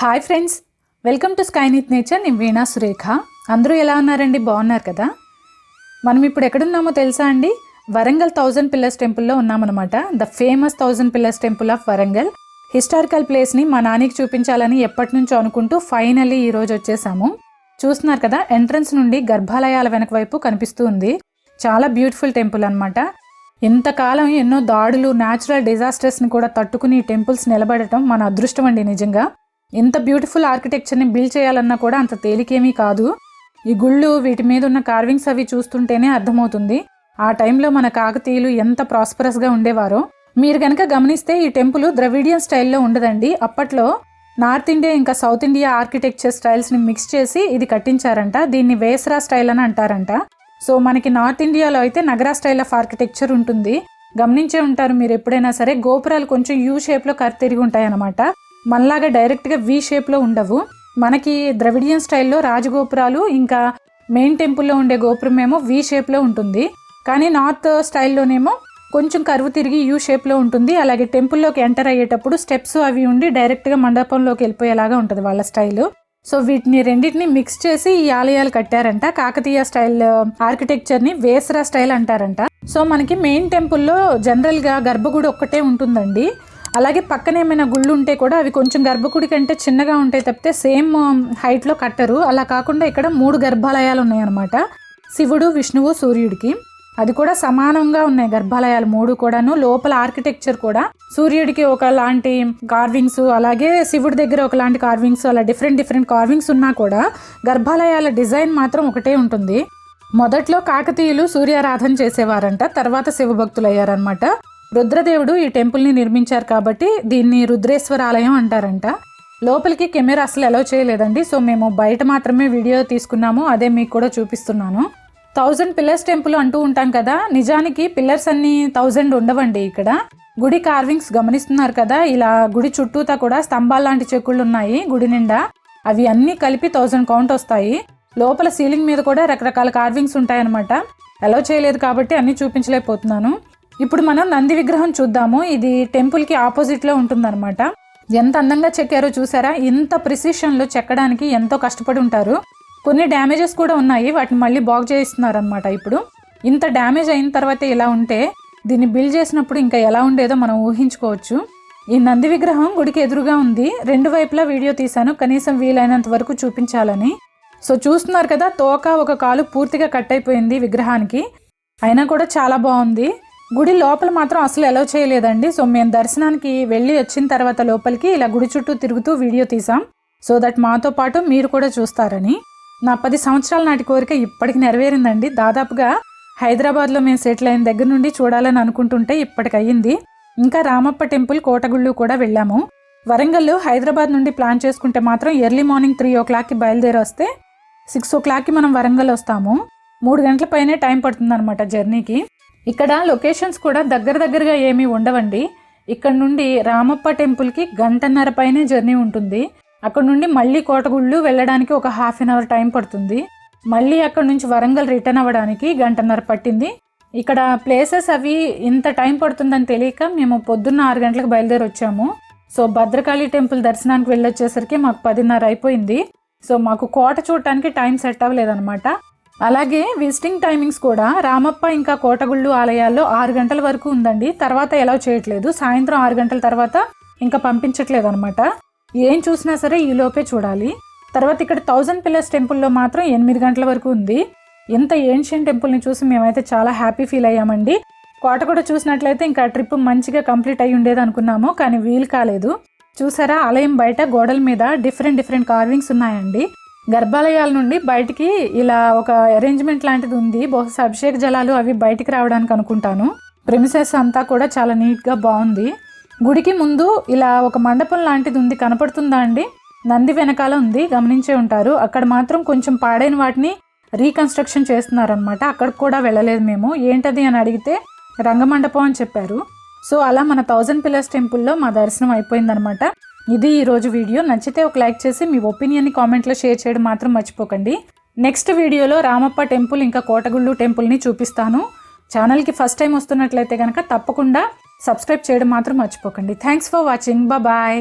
Hi friends, welcome to sky with nature. నేను వీణా సురేఖ. అందరూ ఎలా ఉన్నారండి? బాగున్నారు కదా? మనం ఇప్పుడు ఎక్కడున్నామో తెలుసా అండి? వరంగల్ 1000 పిల్లర్స్ టెంపుల్లో ఉన్నామన్నమాట. The famous 1000 pillars temple of Warangal. Historical ప్లేస్ని మా నానికి చూపించాలని ఎప్పటి నుంచో అనుకుంటూ ఫైనల్లీ ఈరోజు వచ్చేసాము. చూస్తున్నారు కదా, ఎంట్రన్స్ నుండి గర్భాలయాల వెనక వైపు కనిపిస్తూ ఉంది. చాలా బ్యూటిఫుల్ టెంపుల్ అనమాట. ఇంతకాలం ఎన్నో దాడులు, న్యాచురల్ డిజాస్టర్స్ని కూడా తట్టుకుని ఈ టెంపుల్స్ నిలబడటం మన అదృష్టం అండి. నిజంగా ఇంత బ్యూటిఫుల్ ఆర్కిటెక్చర్ని బిల్డ్ చేయాలన్నా కూడా అంత తేలికేమీ కాదు. ఈ గుళ్ళు, వీటి మీద ఉన్న కార్వింగ్స్ అవి చూస్తుంటేనే అర్థమవుతుంది ఆ టైంలో మన కాకతీయులు ఎంత ప్రాస్పరస్గా ఉండేవారో. మీరు కనుక గమనిస్తే ఈ టెంపుల్ ద్రవిడియన్ స్టైల్లో ఉండదండి. అప్పట్లో నార్త్ ఇండియా ఇంకా సౌత్ ఇండియా ఆర్కిటెక్చర్ స్టైల్స్ని మిక్స్ చేసి ఇది కట్టించారంట. దీన్ని వేసరా స్టైల్ అని అంటారంట. సో మనకి నార్త్ ఇండియాలో అయితే నగరా స్టైల్ ఆఫ్ ఆర్కిటెక్చర్ ఉంటుంది. గమనించే ఉంటారు మీరు ఎప్పుడైనా సరే, గోపురాలు కొంచెం యూ షేప్లో తిరిగి ఉంటాయి అన్నమాట. మనలాగా డైరెక్ట్గా వి షేప్లో ఉండవు. మనకి ద్రవిడియన్ స్టైల్లో రాజగోపురాలు, ఇంకా మెయిన్ టెంపుల్లో ఉండే గోపురం ఏమో వి షేప్లో ఉంటుంది. కానీ నార్త్ స్టైల్లోనేమో కొంచెం కరువు తిరిగి యూ షేప్లో ఉంటుంది. అలాగే టెంపుల్లోకి ఎంటర్ అయ్యేటప్పుడు స్టెప్స్ అవి ఉండి డైరెక్ట్గా మండపంలోకి వెళ్ళిపోయేలాగా ఉంటుంది వాళ్ళ స్టైల్. సో వీటిని రెండింటిని మిక్స్ చేసి ఈ ఆలయాలు కట్టారంట. కాకతీయ స్టైల్ ఆర్కిటెక్చర్ని వేసరా స్టైల్ అంటారంట. సో మనకి మెయిన్ టెంపుల్లో జనరల్గా గర్భగుడి ఒక్కటే ఉంటుందండి. అలాగే పక్కన ఏమైనా గుళ్ళు ఉంటే కూడా అవి కొంచెం గర్భగుడి కంటే చిన్నగా ఉంటాయి తప్పితే సేమ్ హైట్లో కట్టరు. అలా కాకుండా ఇక్కడ 3 గర్భాలయాలు ఉన్నాయన్నమాట. శివుడు, విష్ణువు, సూర్యుడికి. అది కూడా సమానంగా ఉన్నాయి గర్భాలయాలు 3 కూడాను. లోపల ఆర్కిటెక్చర్ కూడా సూర్యుడికి ఒకలాంటి కార్వింగ్స్, అలాగే శివుడి దగ్గర ఒకలాంటి కార్వింగ్స్, అలా డిఫరెంట్ కార్వింగ్స్ ఉన్నా కూడా గర్భాలయాల డిజైన్ మాత్రం ఒకటే ఉంటుంది. మొదట్లో కాకతీయులు సూర్యారాధన చేసేవారంట, తర్వాత శివభక్తులు అయ్యారనమాట. రుద్రదేవుడు ఈ టెంపుల్ని నిర్మించారు కాబట్టి దీన్ని రుద్రేశ్వర ఆలయం అంటారంట. లోపలికి కెమెరా అసలు అలౌ చేయలేదండి. సో మేము బయట మాత్రమే వీడియో తీసుకున్నాము. అదే మీకు కూడా చూపిస్తున్నాను. 1000 పిల్లర్స్ టెంపుల్ అంటూ ఉంటాం కదా, నిజానికి పిల్లర్స్ అన్ని 1000 ఉండవండి. ఇక్కడ గుడి కార్వింగ్స్ గమనిస్తున్నారు కదా, ఇలా గుడి చుట్టూతా కూడా స్తంభాలు లాంటి చెక్కుళ్ళు ఉన్నాయి గుడి నిండా. అవి అన్నీ కలిపి 1000 కౌంట్ వస్తాయి. లోపల సీలింగ్ మీద కూడా రకరకాల కార్వింగ్స్ ఉంటాయన్నమాట. అలౌ చేయలేదు కాబట్టి అన్నీ చూపించలేకపోతున్నాను. ఇప్పుడు మనం నంది విగ్రహం చూద్దాము. ఇది టెంపుల్కి ఆపోజిట్లో ఉంటుందన్నమాట. ఎంత అందంగా చెక్కారో చూసారా? ఇంత ప్రిసిషన్లో చెక్కడానికి ఎంతో కష్టపడి ఉంటారు. కొన్ని డ్యామేజెస్ కూడా ఉన్నాయి, వాటిని మళ్ళీ బాగు చేయిస్తున్నారనమాట. ఇప్పుడు ఇంత డ్యామేజ్ అయిన తర్వాత ఇలా ఉంటే దీన్ని బిల్డ్ చేసినప్పుడు ఇంకా ఎలా ఉండేదో మనం ఊహించుకోవచ్చు. ఈ నంది విగ్రహం గుడికి ఎదురుగా ఉంది. 2 వైపులా వీడియో తీశాను, కనీసం వీలైనంత వరకు చూపించాలని. సో చూస్తున్నారు కదా, తోక ఒక కాలు పూర్తిగా కట్ అయిపోయింది విగ్రహానికి. అయినా కూడా చాలా బాగుంది. గుడి లోపల మాత్రం అసలు అలౌ చేయలేదండి. సో మేము దర్శనానికి వెళ్ళి వచ్చిన తర్వాత లోపలికి ఇలా గుడి చుట్టూ తిరుగుతూ వీడియో తీసాం. సో దట్ మాతో పాటు మీరు కూడా చూస్తారని. నా 10 సంవత్సరాల నాటి కోరిక ఇప్పటికి నెరవేరిందండి. దాదాపుగా హైదరాబాద్లో మేము సెటిల్ అయిన దగ్గర నుండి చూడాలని అనుకుంటుంటే ఇప్పటికి అయ్యింది. ఇంకా రామప్ప టెంపుల్, కోటగుళ్ళు కూడా వెళ్ళాము. వరంగల్లో హైదరాబాద్ నుండి ప్లాన్ చేసుకుంటే మాత్రం ఎర్లీ మార్నింగ్ 3 o'clockకి బయలుదేరి వస్తే 6 o'clockకి మనం వరంగల్ వస్తాము. 3 గంటల పైనే టైం పడుతుంది అనమాట జర్నీకి. ఇక్కడ లొకేషన్స్ కూడా దగ్గరగా ఏమీ ఉండవండి. ఇక్కడ నుండి రామప్ప టెంపుల్కి 1.5 గంటల పైనే జర్నీ ఉంటుంది. అక్కడ నుండి మళ్ళీ కోటగుళ్ళు వెళ్ళడానికి ఒక 1/2 hour టైం పడుతుంది. మళ్ళీ అక్కడ నుంచి వరంగల్ రిటర్న్ అవ్వడానికి 1.5 గంటల పట్టింది. ఇక్కడ ప్లేసెస్ అవి ఇంత టైం పడుతుందని తెలియక మేము పొద్దున్న 6 గంటలకు బయలుదేరి వచ్చాము. సో భద్రకాళి టెంపుల్ దర్శనానికి వెళ్ళొచ్చేసరికి మాకు 10:30 అయిపోయింది. సో మాకు కోట చూడటానికి టైం సెట్ అవ్వలేదన్నమాట. అలాగే విజిటింగ్ టైమింగ్స్ కూడా రామప్ప ఇంకా కోటగుళ్ళు ఆలయాల్లో 6 గంటల వరకు ఉందండి. తర్వాత ఎలా చేయట్లేదు. సాయంత్రం 6 గంటల తర్వాత ఇంకా పంపించట్లేదు అనమాట. ఏం చూసినా సరే ఈ లోపే చూడాలి. తర్వాత ఇక్కడ 1000 పిల్లర్స్ టెంపుల్లో మాత్రం 8 గంటల వరకు ఉంది. ఇంత ఏన్షియన్ టెంపుల్ని చూసి మేమైతే చాలా హ్యాపీ ఫీల్ అయ్యామండి. కోట కూడా చూసినట్లయితే ఇంకా ట్రిప్ మంచిగా కంప్లీట్ అయ్యి ఉండేది అనుకున్నాము, కానీ వీలు కాలేదు. చూసారా, ఆలయం బయట గోడల మీద డిఫరెంట్ కార్వింగ్స్ ఉన్నాయండి. గర్భాలయాల నుండి బయటికి ఇలా ఒక అరేంజ్మెంట్ లాంటిది ఉంది. బహుశా అభిషేక జలాలు అవి బయటికి రావడానికి అనుకుంటాను. ప్రెమిసెస్ అంతా కూడా చాలా నీట్గా బాగుంది. గుడికి ముందు ఇలా ఒక మండపం లాంటిది ఉంది, కనపడుతుందా అండి? నంది వెనకాల ఉంది, గమనించే ఉంటారు. అక్కడ మాత్రం కొంచెం పాడైన వాటిని రీకన్స్ట్రక్షన్ చేస్తున్నారనమాట. అక్కడికి కూడా వెళ్ళలేదు మేము. ఏంటది అని అడిగితే రంగమండపం అని చెప్పారు. సో అలా మన 1000 పిల్లర్స్ టెంపుల్లో మా దర్శనం అయిపోయిందనమాట. ఇది ఈరోజు వీడియో. నచ్చితే ఒక లైక్ చేసి మీ ఒపీనియన్ని కామెంట్లో షేర్ చేయడం మాత్రం మర్చిపోకండి. నెక్స్ట్ వీడియోలో రామప్ప టెంపుల్ ఇంకా కోటగుళ్ళు టెంపుల్ని చూపిస్తాను. ఛానల్కి ఫస్ట్ టైం వస్తున్నట్లయితే కనుక తప్పకుండా సబ్స్క్రైబ్ చేయడం మాత్రం మర్చిపోకండి. Thanks for watching. బాయ్.